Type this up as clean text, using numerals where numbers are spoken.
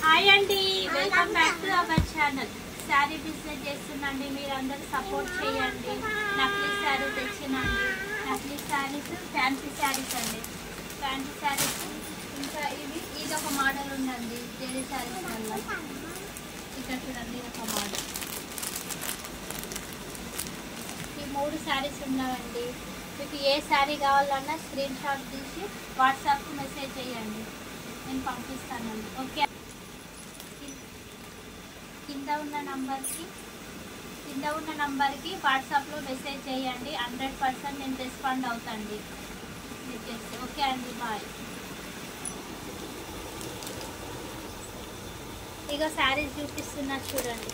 Hi అండి, welcome back to our channel. Sari business చేస్తున్నాండి, మీరు అందరూ సపోర్ట్ చేయండి. నక్లీ శారీ తెచ్చినండి, నక్లీ శారీస్, ఫ్యాన్సీ శారీస్ అండి. ఫ్యాన్సీ శారీస్ ఇంకా ఇది ఒక మోడల్ ఉందండి. జెరీ శారీస్ వల్ల ఇక్కడ చూడండి, ఇది ఒక మోడల్. ఈ 3 శారీస్ ఉన్నాయండి. మీకు ఏ శారీ కావాలన్నా స్క్రీన్ షాట్ తీసి వాట్సాప్కి మెసేజ్ చేయండి, నేను పంపిస్తానండి. ఓకే, కింద ఉన్న నంబర్కి వాట్సాప్లో మెసేజ్ చేయండి. 100% నేను రెస్పాండ్ అవుతాండి మీరు చేస్తే. ఓకే అండి, బాయ్. ఇక శారీస్ చూపిస్తున్నా చూడండి.